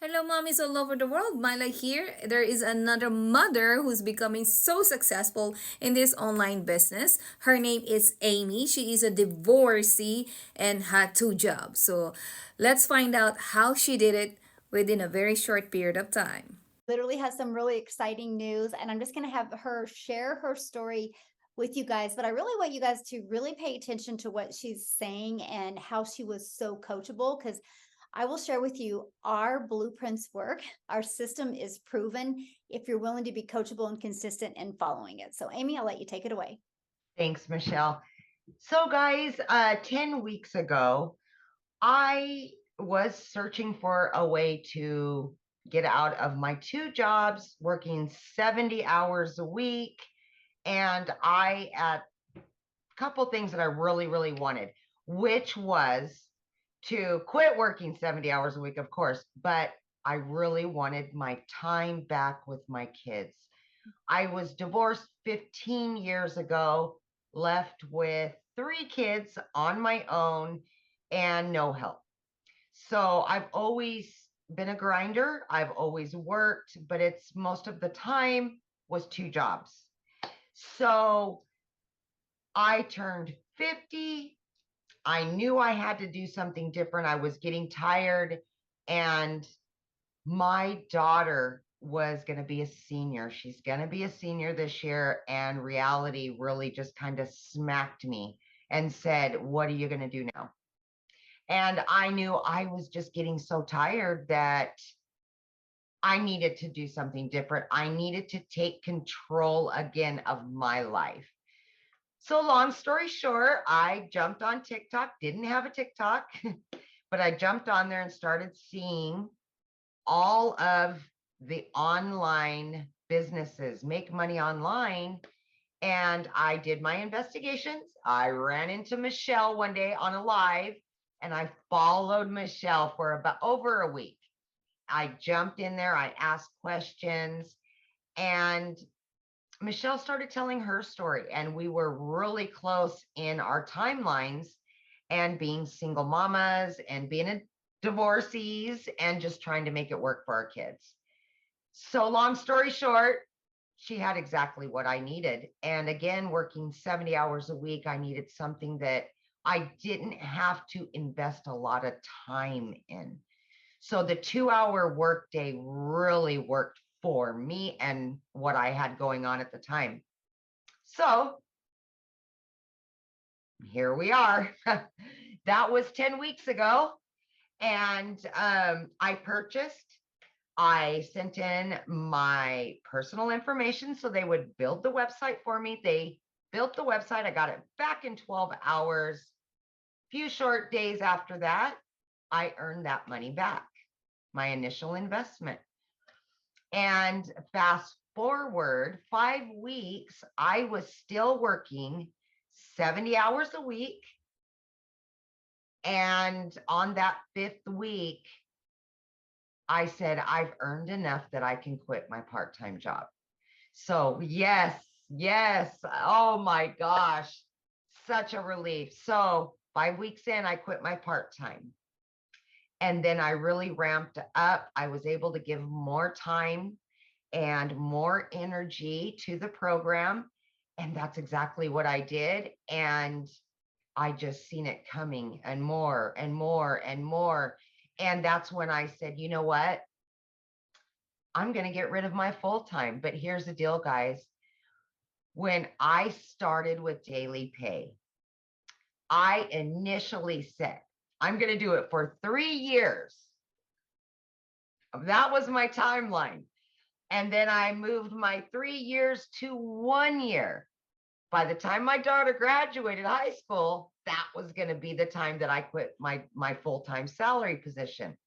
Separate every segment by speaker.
Speaker 1: Hello, mommies all over the world. Myla here. There is another mother who's becoming so successful in this online business. Her name is Amy. She is a divorcee and had two jobs. So let's find out how she did it within a very short period of time.
Speaker 2: Literally has some really exciting news, and I'm just going to have her share her story with you guys. But I really want you guys to really pay attention to what she's saying and how she was so coachable, because I will share with you our blueprints work. Our system is proven if you're willing to be coachable and consistent in following it. So, Amy, I'll let you take it away.
Speaker 3: Thanks, Michelle. So, guys, 10 weeks ago, I was searching for a way to get out of my two jobs, working 70 hours a week. And I had a couple things that I really, really wanted, which was to quit working 70 hours a week, of course, but I really wanted my time back with my kids. I was divorced 15 years ago, left with three kids on my own and no help. So I've always been a grinder. I've always worked, but it's most of the time was two jobs. So I turned 50. I knew I had to do something different. I was getting tired, and my daughter was going to be a senior. She's going to be a senior this year. And reality really just kind of smacked me and said, "What are you going to do now?" And I knew I was just getting so tired that I needed to do something different. I needed to take control again of my life. So, long story short, I jumped on TikTok, didn't have a TikTok, but I jumped on there and started seeing all of the online businesses make money online. And I did my investigations. I ran into Michelle one day on a live, and I followed Michelle for about over a week. I jumped in there, I asked questions, and Michelle started telling her story. And we were really close in our timelines and being single mamas and being a divorcees and just trying to make it work for our kids. So, long story short, she had exactly what I needed. And again, working 70 hours a week, I needed something that I didn't have to invest a lot of time in. So, the 2 hour workday really worked for me and what I had going on at the time. So, here we are. That was 10 weeks ago. And I sent in my personal information so they would build the website for me. They built the website. I got it back in 12 hours. Few short days after that, I earned that money back, my initial investment. And fast forward 5 weeks, I was still working 70 hours a week. And on that fifth week, I said, I've earned enough that I can quit my part time job. So, yes, yes. Oh my gosh, such a relief. So, 5 weeks in, I quit my part time. And then I really ramped up. I was able to give more time and more energy to the program. And that's exactly what I did. And I just seen it coming and more and more and more. And that's when I said, you know what? I'm going to get rid of my full time. But here's the deal, guys. When I started with daily pay, I initially said, I'm going to do it for 3 years. That was my timeline. And then I moved my 3 years to 1 year. By the time my daughter graduated high school, that was going to be the time that I quit my full-time salary position.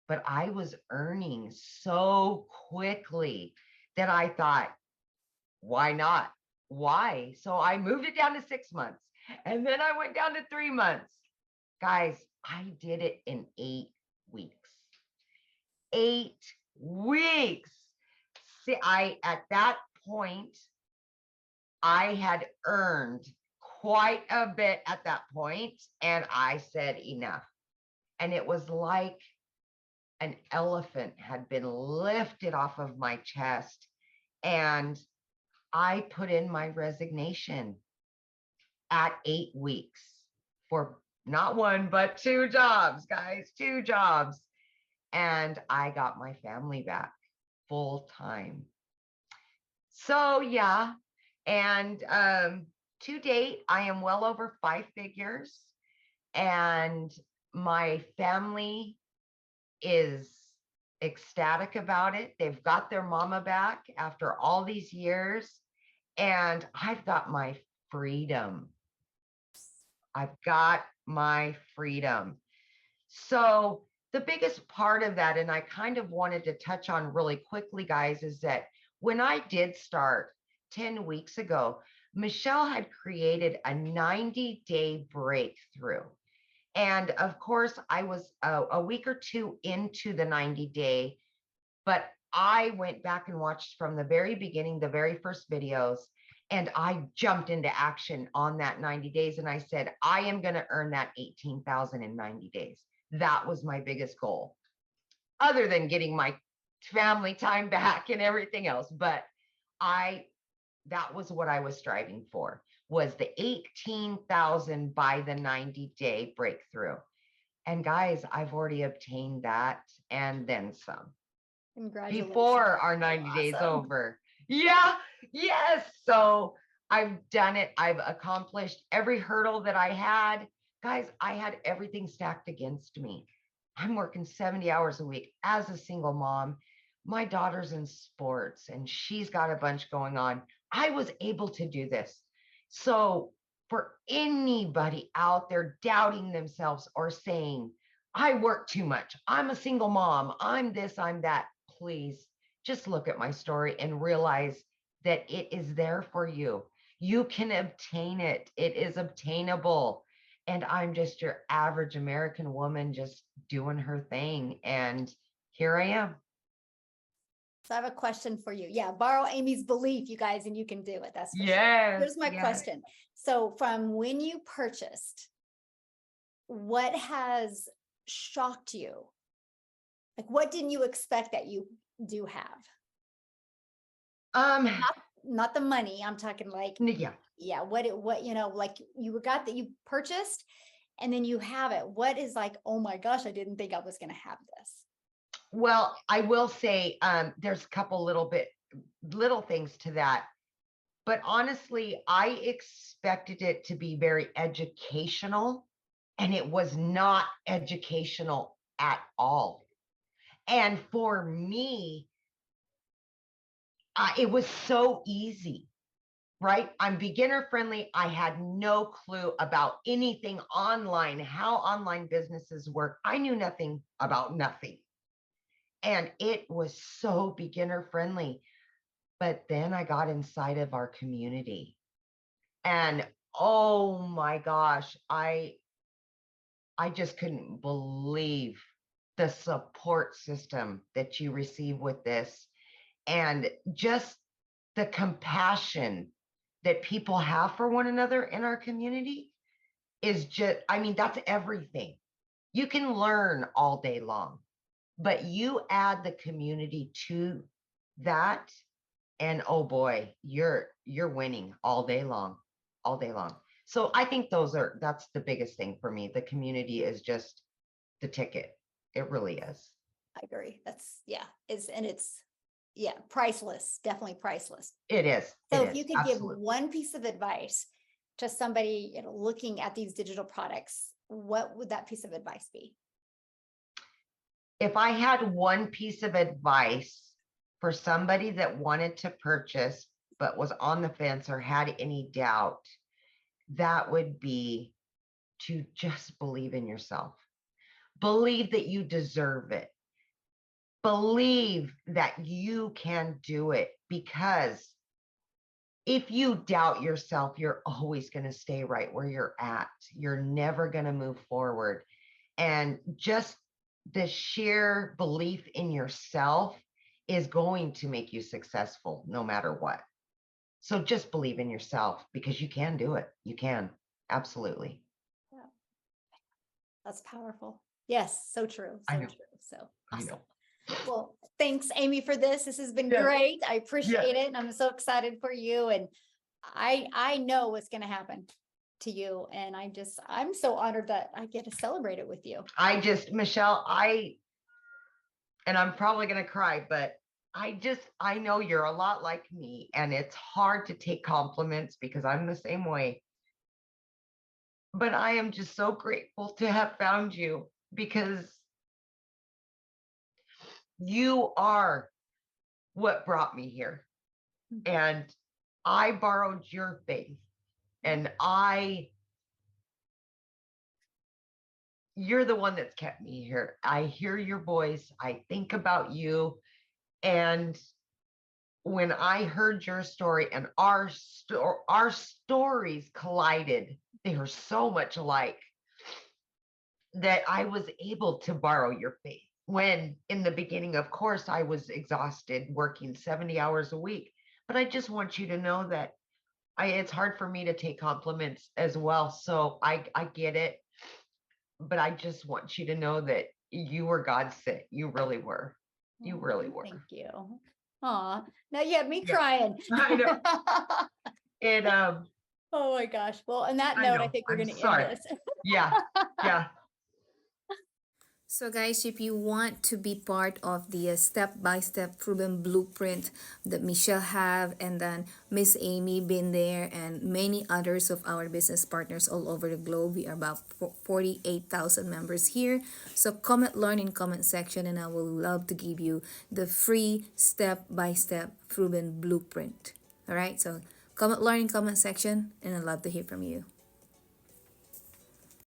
Speaker 3: But I was earning so quickly that I thought, why not? Why? So I moved it down to 6 months, and then I went down to 3 months. Guys, I did it in 8 weeks. 8 weeks. See, at that point, I had earned quite a bit at that point, and I said enough. And it was like an elephant had been lifted off of my chest, and I put in my resignation at 8 weeks for not one, but two jobs, guys, two jobs. And I got my family back full time. So, yeah. And to date, I am well over 5 figures, and my family is ecstatic about it. They've got their mama back after all these years, and I've got my freedom. I've got my freedom. So, the biggest part of that, and I kind of wanted to touch on really quickly, guys, is that when I did start 10 weeks ago, Michelle had created a 90-day breakthrough. And of course, I was a week or two into the 90-day, but I went back and watched from the very beginning, the very first videos, and I jumped into action on that 90 days. And I said, I am going to earn that 18,000 in 90 days. That was my biggest goal, other than getting my family time back and everything else. But that was what I was striving for, was the 18,000 by the 90-day breakthrough. And guys, I've already obtained that and then some
Speaker 2: Congratulations.
Speaker 3: before our 90 days over. Yeah, yes. So I've done it. I've accomplished every hurdle that I had. Guys, I had everything stacked against me. I'm working 70 hours a week as a single mom. My daughter's in sports and she's got a bunch going on. I was able to do this. So for anybody out there doubting themselves or saying, I work too much, I'm a single mom, I'm this, I'm that, please just look at my story and realize that it is there for you. You can obtain it. It is obtainable. And I'm just your average American woman just doing her thing. And here I am.
Speaker 2: So I have a question for you. Yeah, borrow Amy's belief, you guys, and you can do it. That's for sure.
Speaker 3: Yes.
Speaker 2: Here's my
Speaker 3: yes.
Speaker 2: question. So from when you purchased, what has shocked you? Like, what didn't you expect that you do have? Not the money. I'm talking like,
Speaker 3: yeah.
Speaker 2: What, like you got that you purchased and then you have it. What is like, oh my gosh, I didn't think I was going to have this.
Speaker 3: Well, I will say there's a couple little things to that. But honestly, I expected it to be very educational, and it was not educational at all. And for me, it was so easy, right? I'm beginner friendly. I had no clue about anything online, how online businesses work. I knew nothing about nothing. And it was so beginner friendly. But then I got inside of our community, and oh my gosh, I just couldn't believe the support system that you receive with this, and just the compassion that people have for one another in our community is just, I mean, that's everything. You can learn all day long, but you add the community to that, and oh boy, you're winning all day long, all day long. So I think that's the biggest thing for me. The community is just the ticket. It really is.
Speaker 2: I agree. It's priceless, definitely priceless.
Speaker 3: It is.
Speaker 2: So
Speaker 3: it
Speaker 2: if
Speaker 3: is,
Speaker 2: you could
Speaker 3: absolutely.
Speaker 2: give one piece of advice to somebody, looking at these digital products, what would that piece of advice be?
Speaker 3: If I had one piece of advice for somebody that wanted to purchase but was on the fence or had any doubt, that would be to just believe in yourself. Believe that you deserve it. Believe that you can do it, because if you doubt yourself, you're always going to stay right where you're at. You're never going to move forward. And just the sheer belief in yourself is going to make you successful no matter what. So just believe in yourself, because you can do it. You can. Absolutely.
Speaker 2: Yeah. That's powerful. Yes, so true.
Speaker 3: I
Speaker 2: So
Speaker 3: know.
Speaker 2: true. So
Speaker 3: I
Speaker 2: awesome.
Speaker 3: know.
Speaker 2: Well, thanks, Amy, for this. This has been
Speaker 3: Yes.
Speaker 2: great. I
Speaker 3: Yes.
Speaker 2: appreciate it. And I'm so excited for you. And I know what's going to happen to you. And I'm so honored that I get to celebrate it with you.
Speaker 3: Michelle, and I'm probably going to cry, but I know you're a lot like me, and it's hard to take compliments because I'm the same way. But I am just so grateful to have found you because you are what brought me here. And I borrowed your faith, and you're the one that's kept me here. I hear your voice. I think about you. And when I heard your story and our stories collided, they are so much alike that I was able to borrow your faith. When in the beginning, of course, I was exhausted working 70 hours a week, but I just want you to know that it's hard for me to take compliments as well. So I get it, but I just want you to know that you were God sent. You really were. You really were.
Speaker 2: Thank you. Aw, now you have me
Speaker 3: Yeah.
Speaker 2: crying.
Speaker 3: I know. And
Speaker 2: Oh my gosh. Well, on that
Speaker 3: I
Speaker 2: note, I
Speaker 3: know.
Speaker 2: think we're
Speaker 3: I'm
Speaker 2: going to
Speaker 3: sorry.
Speaker 2: end this.
Speaker 3: Yeah. Yeah.
Speaker 1: So guys, if you want to be part of the step-by-step proven blueprint that Michelle have, and then Miss Amy been there, and many others of our business partners all over the globe, we are about 48,000 members here. So comment, learn in comment section, and I will love to give you the free step-by-step proven blueprint. All right, so comment, learn in comment section, and I'd love to hear from you.